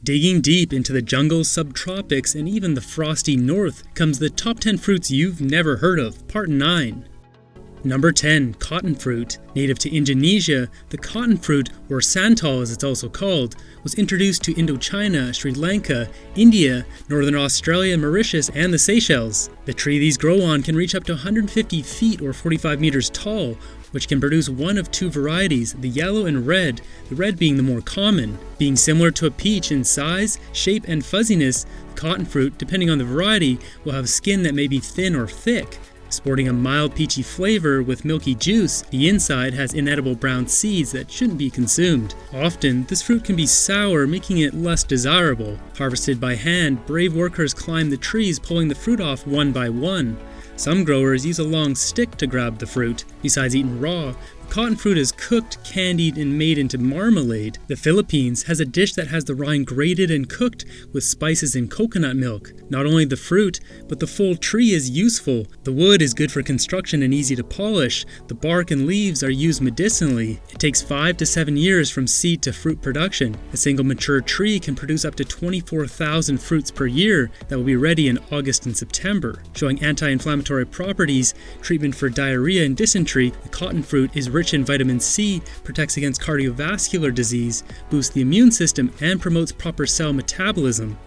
Digging deep into the jungles, subtropics, and even the frosty north comes the top 10 fruits you've never heard of, Part 9. Number 10. Cotton fruit. Native to Indonesia, the cotton fruit, or santal as it's also called, was introduced to Indochina, Sri Lanka, India, Northern Australia, Mauritius, and the Seychelles. The tree these grow on can reach up to 150 feet or 45 meters tall, which can produce one of two varieties, the yellow and red, the red being the more common. Being similar to a peach in size, shape, and fuzziness, the cotton fruit, depending on the variety, will have skin that may be thin or thick. Sporting a mild peachy flavor with milky juice, the inside has inedible brown seeds that shouldn't be consumed. Often, this fruit can be sour, making it less desirable. Harvested by hand, brave workers climb the trees, pulling the fruit off one by one. Some growers use a long stick to grab the fruit. Besides eaten raw, the cotton fruit is cooked, candied, and made into marmalade. The Philippines has a dish that has the rind grated and cooked with spices and coconut milk. Not only the fruit, but the full tree is useful. The wood is good for construction and easy to polish. The bark and leaves are used medicinally. It takes 5 to 7 years from seed to fruit production. A single mature tree can produce up to 24,000 fruits per year that will be ready in August and September. Showing anti-inflammatory properties, treatment for diarrhea and dysentery, the cotton fruit is rich in vitamin C, protects against cardiovascular disease, boosts the immune system, and promotes proper cell metabolism.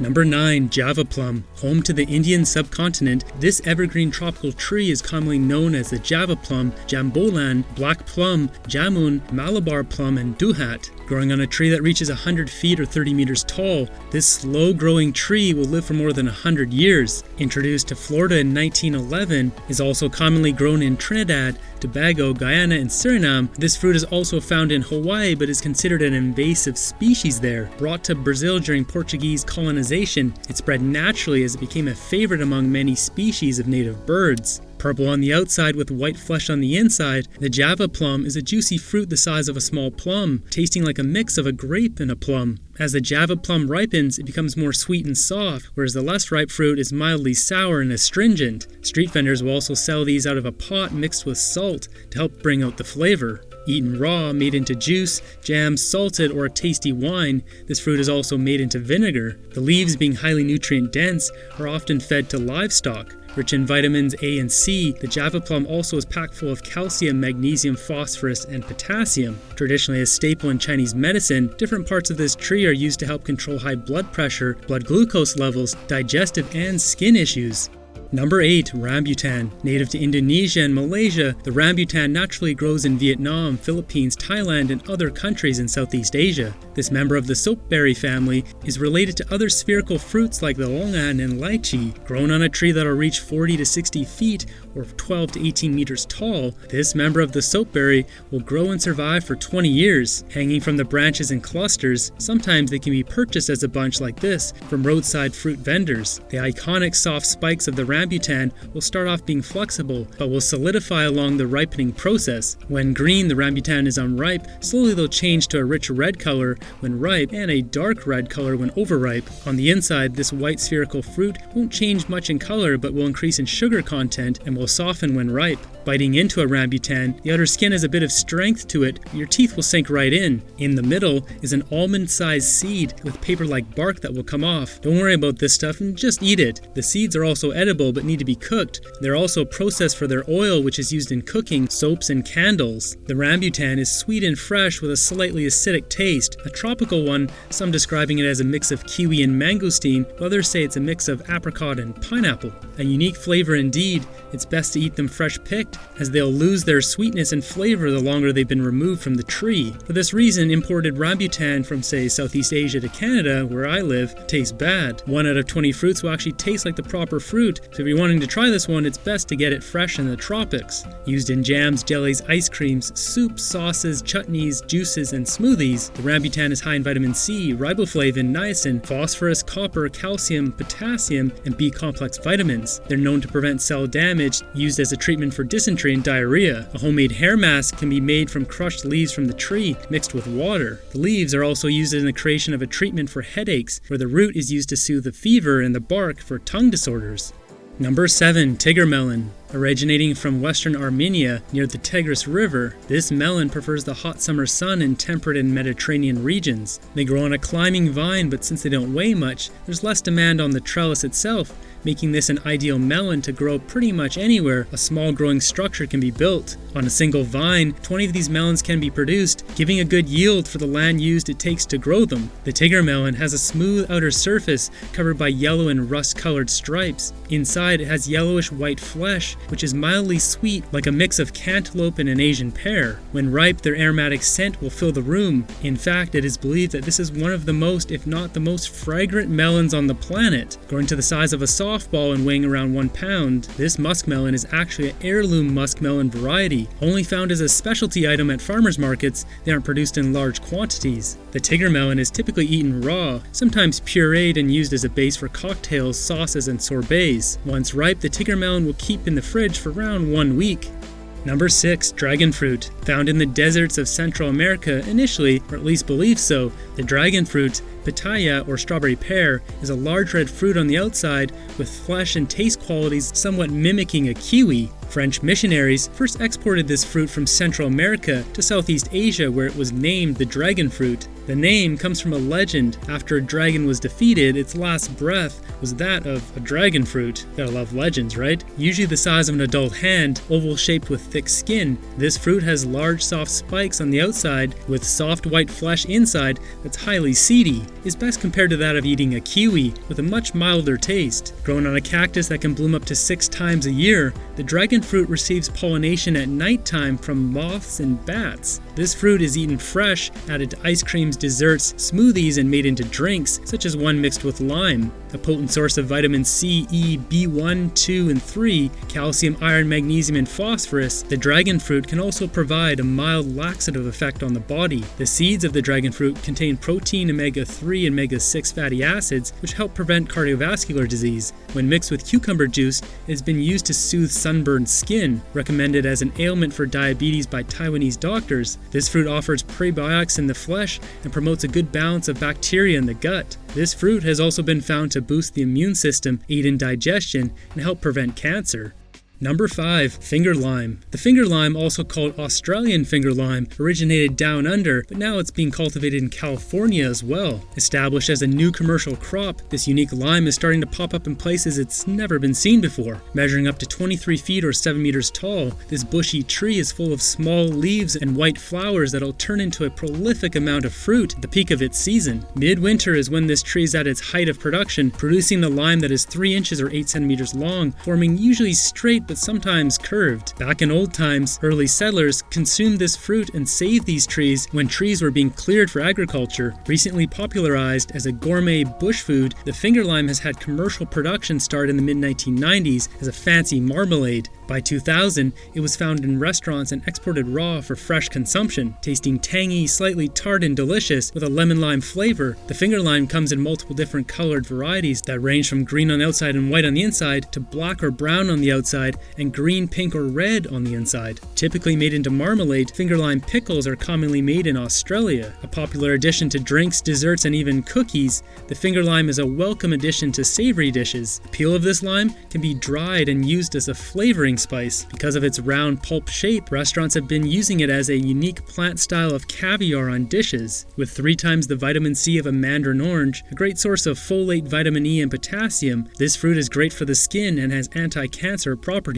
Number 9. Java plum. Home to the Indian subcontinent, this evergreen tropical tree is commonly known as the Java plum, jambolan, black plum, jamun, Malabar plum, and duhat. Growing on a tree that reaches 100 feet or 30 meters tall, this slow-growing tree will live for more than 100 years. Introduced to Florida in 1911, is also commonly grown in Trinidad, Tobago, Guyana, and Suriname. This fruit is also found in Hawaii but is considered an invasive species there. Brought to Brazil during Portuguese colonization, it spread naturally as it became a favorite among many species of native birds. Purple on the outside with white flesh on the inside, the Java plum is a juicy fruit the size of a small plum, tasting like a mix of a grape and a plum. As the Java plum ripens, it becomes more sweet and soft, whereas the less ripe fruit is mildly sour and astringent. Street vendors will also sell these out of a pot mixed with salt to help bring out the flavor. Eaten raw, made into juice, jam, salted, or a tasty wine, this fruit is also made into vinegar. The leaves, being highly nutrient dense, are often fed to livestock. Rich in vitamins A and C, the Java plum also is packed full of calcium, magnesium, phosphorus, and potassium. Traditionally a staple in Chinese medicine, different parts of this tree are used to help control high blood pressure, blood glucose levels, digestive and skin issues. Number 8. Rambutan. Native to Indonesia and Malaysia, the rambutan naturally grows in Vietnam, Philippines, Thailand, and other countries in Southeast Asia. This member of the soapberry family is related to other spherical fruits like the longan and lychee. Grown on a tree that will reach 40 to 60 feet or 12 to 18 meters tall, this member of the soapberry will grow and survive for 20 years. Hanging from the branches in clusters, sometimes they can be purchased as a bunch like this from roadside fruit vendors. The iconic soft spikes of the rambutan will start off being flexible, but will solidify along the ripening process. When green, the rambutan is unripe. Slowly they'll change to a rich red color when ripe and a dark red color when overripe. On the inside, this white spherical fruit won't change much in color but will increase in sugar content and will soften when ripe. Biting into a rambutan, the outer skin has a bit of strength to it, your teeth will sink right in. In the middle is an almond-sized seed with paper-like bark that will come off. Don't worry about this stuff and just eat it. The seeds are also edible but need to be cooked. They're also processed for their oil, which is used in cooking, soaps, and candles. The rambutan is sweet and fresh with a slightly acidic taste, a tropical one, some describing it as a mix of kiwi and mangosteen, while others say it's a mix of apricot and pineapple. A unique flavor indeed. It's best to eat them fresh picked, as they'll lose their sweetness and flavor the longer they've been removed from the tree. For this reason, imported rambutan from, say, Southeast Asia to Canada, where I live, tastes bad. 1 out of 20 fruits will actually taste like the proper fruit, so if you're wanting to try this one, it's best to get it fresh in the tropics. Used in jams, jellies, ice creams, soups, sauces, chutneys, juices, and smoothies, the rambutan is high in vitamin C, riboflavin, niacin, phosphorus, copper, calcium, potassium, and B-complex vitamins. They're known to prevent cell damage, used as a treatment for dysentery and diarrhea. A homemade hair mask can be made from crushed leaves from the tree mixed with water. The leaves are also used in the creation of a treatment for headaches, where the root is used to soothe the fever and the bark for tongue disorders. Number 7. Tigger melon. Originating from western Armenia near the Tigris River, this melon prefers the hot summer sun in temperate and Mediterranean regions. They grow on a climbing vine, but since they don't weigh much, there's less demand on the trellis itself, making this an ideal melon to grow pretty much anywhere a small growing structure can be built. On a single vine, 20 of these melons can be produced, giving a good yield for the land used it takes to grow them. The Tigger melon has a smooth outer surface covered by yellow and rust-colored stripes. Inside, it has yellowish-white flesh, which is mildly sweet, like a mix of cantaloupe and an Asian pear. When ripe, their aromatic scent will fill the room. In fact, it is believed that this is one of the most, if not the most, fragrant melons on the planet. Growing to the size of a softball and weighing around 1 pound, this muskmelon is actually an heirloom muskmelon variety. Only found as a specialty item at farmers markets, they aren't produced in large quantities. The Tigger melon is typically eaten raw, sometimes pureed and used as a base for cocktails, sauces, and sorbets. Once ripe, the Tigger melon will keep in the fridge for around 1 week. Number 6. Dragon fruit. Found in the deserts of Central America initially, or at least believed so, the dragon fruit, pitaya or strawberry pear, is a large red fruit on the outside with flesh and taste qualities somewhat mimicking a kiwi. French missionaries first exported this fruit from Central America to Southeast Asia, where it was named the dragon fruit. The name comes from a legend. After a dragon was defeated, its last breath was that of a dragon fruit. Gotta love legends, right? Usually the size of an adult hand, oval shaped with thick skin, this fruit has large soft spikes on the outside with soft white flesh inside that's highly seedy. It's best compared to that of eating a kiwi, with a much milder taste. Grown on a cactus that can bloom up to 6 times a year, the dragon fruit receives pollination at nighttime from moths and bats. This fruit is eaten fresh, added to ice creams, desserts, smoothies, and made into drinks, such as one mixed with lime. A potent source of vitamin C, E, B1, 2, and 3, calcium, iron, magnesium, and phosphorus, the dragon fruit can also provide a mild laxative effect on the body. The seeds of the dragon fruit contain protein, omega-3, and omega-6 fatty acids, which help prevent cardiovascular disease. When mixed with cucumber juice, it has been used to soothe sunburned skin, recommended as an ailment for diabetes by Taiwanese doctors. This fruit offers prebiotics in the flesh and promotes a good balance of bacteria in the gut. This fruit has also been found to boost the immune system, aid in digestion, and help prevent cancer. Number 5. Finger lime. The finger lime, also called Australian finger lime, originated down under, but now it's being cultivated in California as well. Established as a new commercial crop, this unique lime is starting to pop up in places it's never been seen before. Measuring up to 23 feet or 7 meters tall, this bushy tree is full of small leaves and white flowers that'll turn into a prolific amount of fruit at the peak of its season. Midwinter is when this tree is at its height of production, producing the lime that is 3 inches or 8 centimeters long, forming usually straight but sometimes curved. Back in old times, early settlers consumed this fruit and saved these trees when trees were being cleared for agriculture. Recently popularized as a gourmet bush food, the finger lime has had commercial production start in the mid-1990s as a fancy marmalade. By 2000, it was found in restaurants and exported raw for fresh consumption. Tasting tangy, slightly tart, and delicious with a lemon-lime flavor, the finger lime comes in multiple different colored varieties that range from green on the outside and white on the inside to black or brown on the outside and green, pink, or red on the inside. Typically made into marmalade, finger lime pickles are commonly made in Australia. A popular addition to drinks, desserts, and even cookies, the finger lime is a welcome addition to savory dishes. The peel of this lime can be dried and used as a flavoring spice. Because of its round pulp shape, restaurants have been using it as a unique plant style of caviar on dishes. With 3 times the vitamin C of a mandarin orange, a great source of folate, vitamin E, and potassium, this fruit is great for the skin and has anti-cancer properties.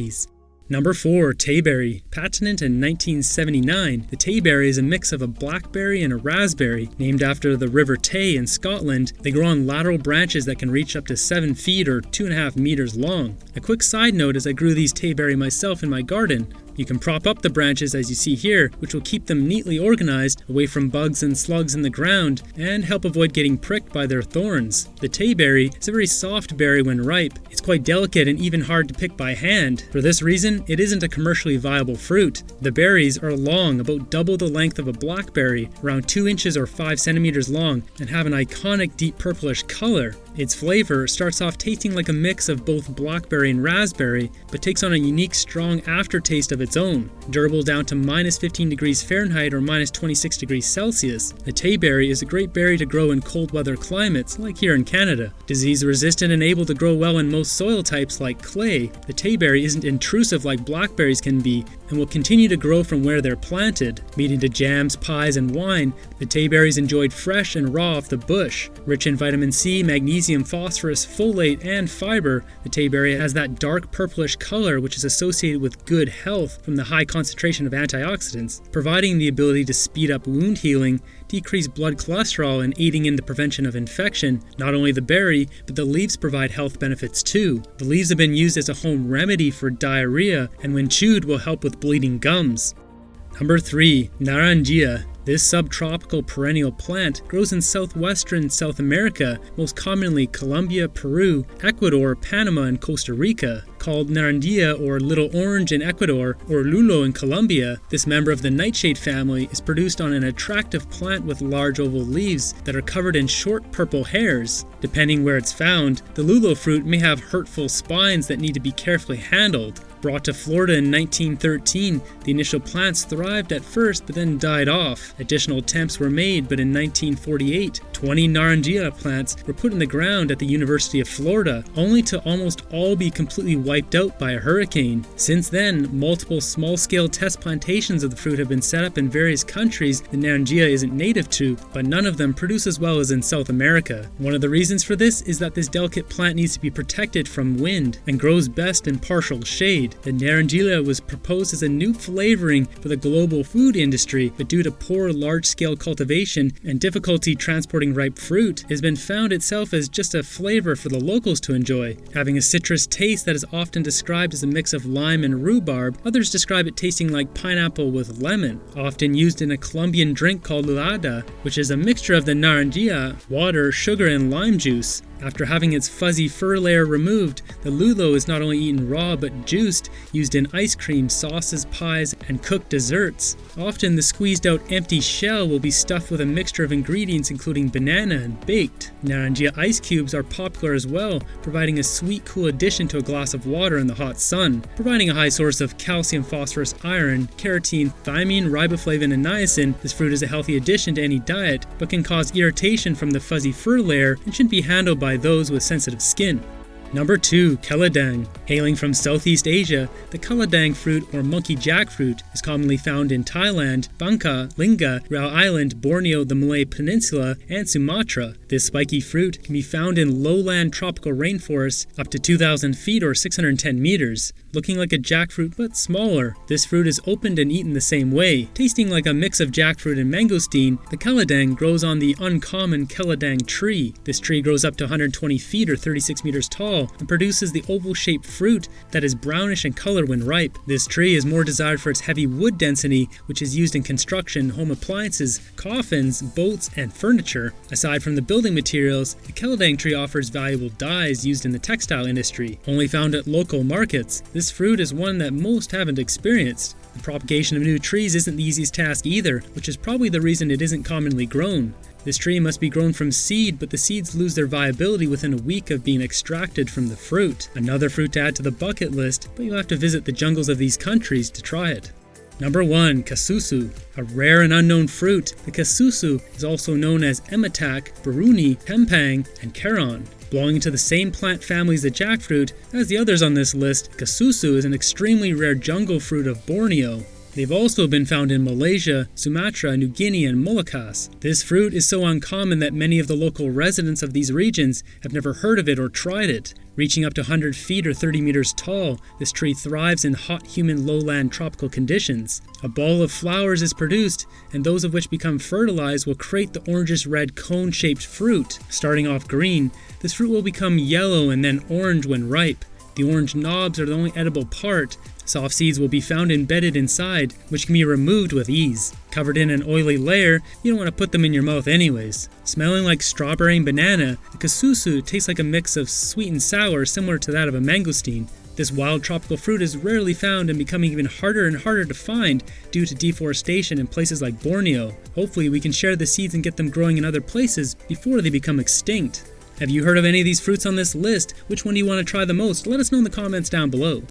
Number 4. Tayberry. Patented in 1979, the Tayberry is a mix of a blackberry and a raspberry. Named after the River Tay in Scotland, they grow on lateral branches that can reach up to 7 feet or 2.5 meters long. A quick side note is I grew these Tayberry myself in my garden. You can prop up the branches as you see here, which will keep them neatly organized away from bugs and slugs in the ground and help avoid getting pricked by their thorns. The Tayberry is a very soft berry when ripe. It's quite delicate and even hard to pick by hand. For this reason, it isn't a commercially viable fruit. The berries are long, about double the length of a blackberry, around 2 inches or 5 centimeters long, and have an iconic deep purplish color. Its flavor starts off tasting like a mix of both blackberry and raspberry, but takes on a unique strong aftertaste of its its own. Durable down to minus 15 degrees Fahrenheit or minus 26 degrees Celsius, the Tayberry is a great berry to grow in cold weather climates, like here in Canada. Disease resistant and able to grow well in most soil types like clay, the Tayberry isn't intrusive like blackberries can be and will continue to grow from where they're planted. Made into jams, pies, and wine, the Tayberry is enjoyed fresh and raw off the bush. Rich in vitamin C, magnesium, phosphorus, folate, and fiber, the Tayberry has that dark purplish color which is associated with good health from the high concentration of antioxidants, providing the ability to speed up wound healing, decrease blood cholesterol, and aiding in the prevention of infection. Not only the berry, but the leaves provide health benefits too. The leaves have been used as a home remedy for diarrhea, and when chewed will help with bleeding gums. Number 3. Naranjilla. This subtropical perennial plant grows in southwestern South America, most commonly Colombia, Peru, Ecuador, Panama, and Costa Rica. Called Naranjilla or Little Orange in Ecuador or Lulo in Colombia, this member of the nightshade family is produced on an attractive plant with large oval leaves that are covered in short purple hairs. Depending where it's found, the Lulo fruit may have hurtful spines that need to be carefully handled. Brought to Florida in 1913, the initial plants thrived at first but then died off. Additional attempts were made, but in 1948, 20 Naranjilla plants were put in the ground at the University of Florida, only to almost all be completely wiped out by a hurricane. Since then, multiple small-scale test plantations of the fruit have been set up in various countries the Naranjilla isn't native to, but none of them produce as well as in South America. One of the reasons for this is that this delicate plant needs to be protected from wind and grows best in partial shade. The Naranjilla was proposed as a new flavoring for the global food industry, but due to poor large-scale cultivation and difficulty transporting ripe fruit, it has been found itself as just a flavor for the locals to enjoy. Having a citrus taste that is often described as a mix of lime and rhubarb, others describe it tasting like pineapple with lemon. Often used in a Colombian drink called lulada, which is a mixture of the Naranjilla, water, sugar, and lime juice. After having its fuzzy fur layer removed, the lulo is not only eaten raw but juiced, used in ice cream, sauces, pies, and cooked desserts. Often the squeezed out empty shell will be stuffed with a mixture of ingredients including banana and baked. Naranjilla ice cubes are popular as well, providing a sweet, cool addition to a glass of water in the hot sun. Providing a high source of calcium, phosphorus, iron, carotene, thiamine, riboflavin, and niacin, this fruit is a healthy addition to any diet, but can cause irritation from the fuzzy fur layer and shouldn't be handled by those with sensitive skin. Number 2. Keledang. Hailing from Southeast Asia, the Keledang fruit or monkey jackfruit is commonly found in Thailand, Bangka, Lingga, Riau Island, Borneo, the Malay Peninsula, and Sumatra. This spiky fruit can be found in lowland tropical rainforests up to 2,000 feet or 610 meters. Looking like a jackfruit but smaller, this fruit is opened and eaten the same way. Tasting like a mix of jackfruit and mangosteen, the Keledang grows on the uncommon Keledang tree. This tree grows up to 120 feet or 36 meters tall and produces the oval-shaped fruit that is brownish in color when ripe. This tree is more desired for its heavy wood density, which is used in construction, home appliances, coffins, boats, and furniture. Aside from the building materials, the Keledang tree offers valuable dyes used in the textile industry, only found at local markets. This fruit is one that most haven't experienced. The propagation of new trees isn't the easiest task either, which is probably the reason it isn't commonly grown. This tree must be grown from seed, but the seeds lose their viability within a week of being extracted from the fruit. Another fruit to add to the bucket list, but you'll have to visit the jungles of these countries to try it. Number 1. Kesusu. A rare and unknown fruit, the Kesusu is also known as ematak, baruni, pempang, and karon. Belonging to the same plant family as the jackfruit as the others on this list, Kesusu is an extremely rare jungle fruit of Borneo. They've also been found in Malaysia, Sumatra, New Guinea, and Moluccas. This fruit is so uncommon that many of the local residents of these regions have never heard of it or tried it. Reaching up to 100 feet or 30 meters tall, this tree thrives in hot, humid lowland tropical conditions. A ball of flowers is produced, and those of which become fertilized will create the orangish-red cone-shaped fruit. Starting off green, this fruit will become yellow and then orange when ripe. The orange knobs are the only edible part. Soft seeds will be found embedded inside, which can be removed with ease. Covered in an oily layer, you don't want to put them in your mouth anyways. Smelling like strawberry and banana, the Kesusu tastes like a mix of sweet and sour similar to that of a mangosteen. This wild tropical fruit is rarely found and becoming even harder and harder to find due to deforestation in places like Borneo. Hopefully we can share the seeds and get them growing in other places before they become extinct. Have you heard of any of these fruits on this list? Which one do you want to try the most? Let us know in the comments down below.